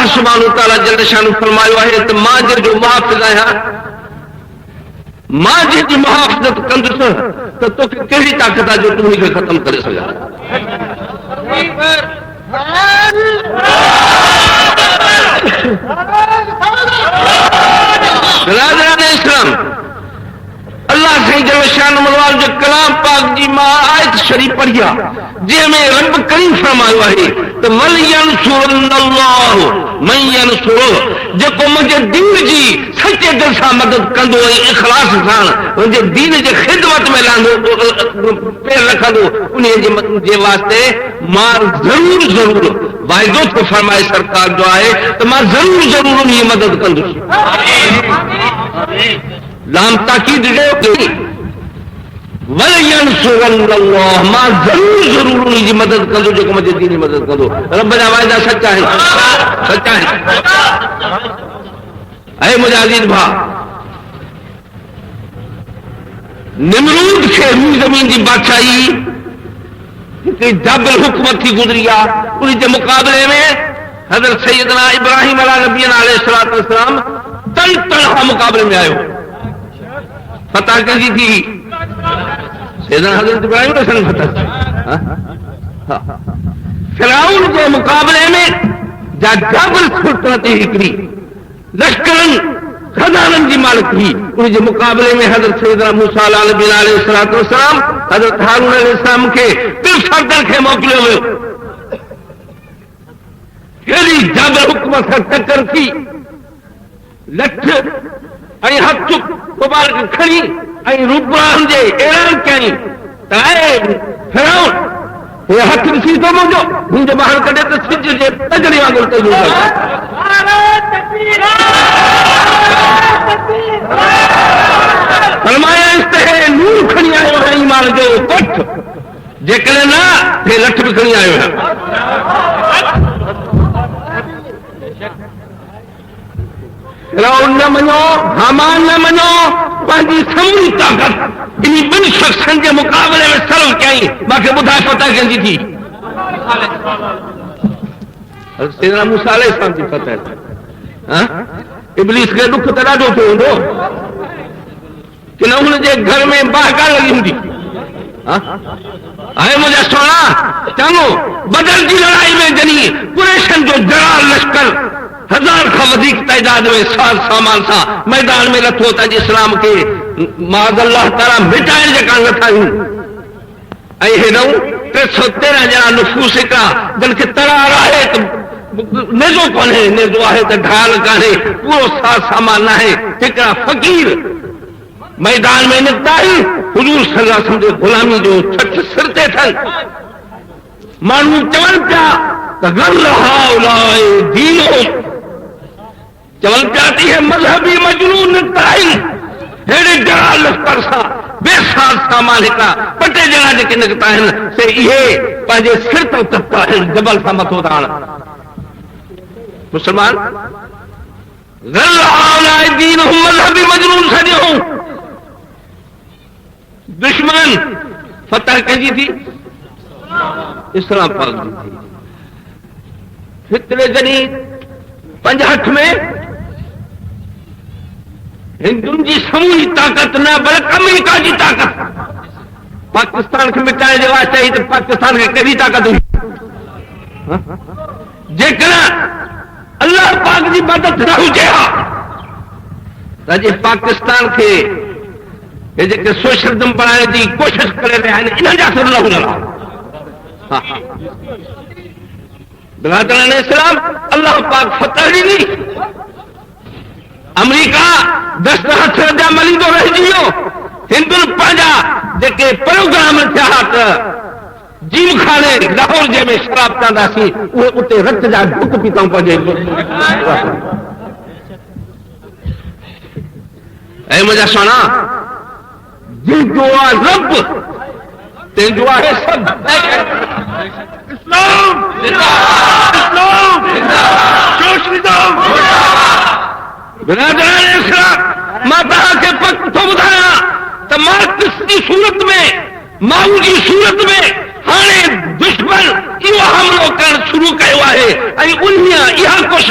اللہ سبحانہ وتعالی جل شانہ فرمایا ہے تو ماں جو محافظ آیا ماں جی محافظت کندس تو تو کہڑی طاقت ہے جو تم ہی ختم کرے سگا برادران اسلام اللہ سے جل شان ملوال جو کلام پاک جی ماں آیت شریف پڑھیا جے میں رب کریم فرمایا ہے تو ول ینصرن اللہ من ینصر جکو مجھے دین جی سچے دل سے مدد کندو اخلاص سان مجھے دین جی خدمت میں لاندو پیر رکھندو انہیں جے واسطے ماں ضرور وعدو کو فرمائے سرکار جو آئے تو ماں ضرور انہیں مدد کندو لام تاکید دے وَلَيَنْصُرَنَّ اللَّهُ ماں ضرور انہیں مدد کندو جو مجھے دینی مدد کندو رب کا وعدہ سچا ہے اے مجھے عزیز بھا نمرود کے روح زمین کی بادشاہی جبل حکومت تھی گزریا انہیں کے مقابلے میں حضرت سیدنا ابراہیم علیہ نبینا علیہ السلام تنہا مقابلے میں آئے فتح کیسی تھی سیدنا حضرت ابراہیم علیہ السلام فتح فرعون کے مقابلے میں جبل سلطنت ہکری لشکرن خزانن کی مالک تھی ان کے مقابلے میں حضرت سیدنا موسیٰ علیہ نبینا علیہ السلام حضرت ہارون علیہ السلام کے پھر سردر کے موکلے ہوئے کیلی جبل حکومت کا ٹکر کی لٹھ ای ہاتھ مبارک کھڑی ای روبان جے اعلان کئی تائے فرعون یہ ہاتھ رسی تو مجھو ہن جو باہر کڈے تو سج جے تجڑی وانگل تے جو فرمایا استہ نور کھڑی آئے ہیں ایمان جو کٹھ جے کلے نا پھر لٹھ بھی کھڑی آئے ہیں فرعون نہ منو حامان نہ منو پانچی سمجھی طاقت انہی بن شخصن کے مقابلے میں سرو کیائی باقی بدھا پتہ کہنجی تھی سیدنا موسیٰ علیہ السلام کی فتح ہے ابلیس کے دکھ ترا جو تھے ہوں کہ نہ انہیں جے گھر میں باہکار لگی ہوں دی آئے مجھے سونا چانو بدر کی لڑائی میں جنی قریشن جو جرار لشکر ہزار کا وزیق تعداد میں سال سامان سا میدان میں لت ہوتا جی اسلام کے معاذ اللہ تعالیٰ مٹائیں جکان لتا ہوں اے نو 313 جنا نفوس کا جن کے تڑا رہا ہے تو نیزو کون ہے نیزو آئے تو ڈھال کان ہے پورو سال سامان نہ ہے ٹکرا فقیر میدان میں نکتا ہے حضور صلی اللہ علیہ وسلم کے غلامی جو چھٹ سرتے تھن مانو چون پیا غل ہاؤلائے دینوں چون پیاتی ہے مذہبی مجنون نکتائی ہیڑے جرال لشکر سا بے سال سامان کا پٹے جنا جے نکتا ہے سے یہ پانچے سر تو تکتا ہے جبل سا مت ہوتا مسلمان غل ہاؤلائے دینوں مذہبی مجنون سجے ہوں دشمن فتح کہی تھی اسلام پاک دی تھی فتنے جنی 58 میں ہندون جی سموہی طاقت نہ بلکہ امریکہ کی طاقت پاکستان کے مٹائے جو واسطے تو پاکستان کے کبھی طاقت ہوئی جیکنا اللہ پاک کی مدد نہ ہو جائے پاکستان کے یہ سوشلزم بنانے کی کوشش کرے رہے ہیں انہیں جا سر نہ ہو برادران اسلام اللہ پاک فتح نہیں امریکہ دستخط سرجا ملی تو رہ جیو ہندو پاجا جے پروگرام تھا جیم کھانے لاہور جے میں شراب چاہتا سی وہ اتنے رت جا گھٹ پیتا ہوں پجے اے مجھے سونا جن دعا رب تین دعا ہے سب اسلام اسلام سوشلزم برادران اسلام ماتا کے پک تو بتایا تو مارکس کی صورت میں ماؤ کی صورت میں ہانے دشمن یہ حملوں کر شروع کیا ہے انہیں یہ کوشش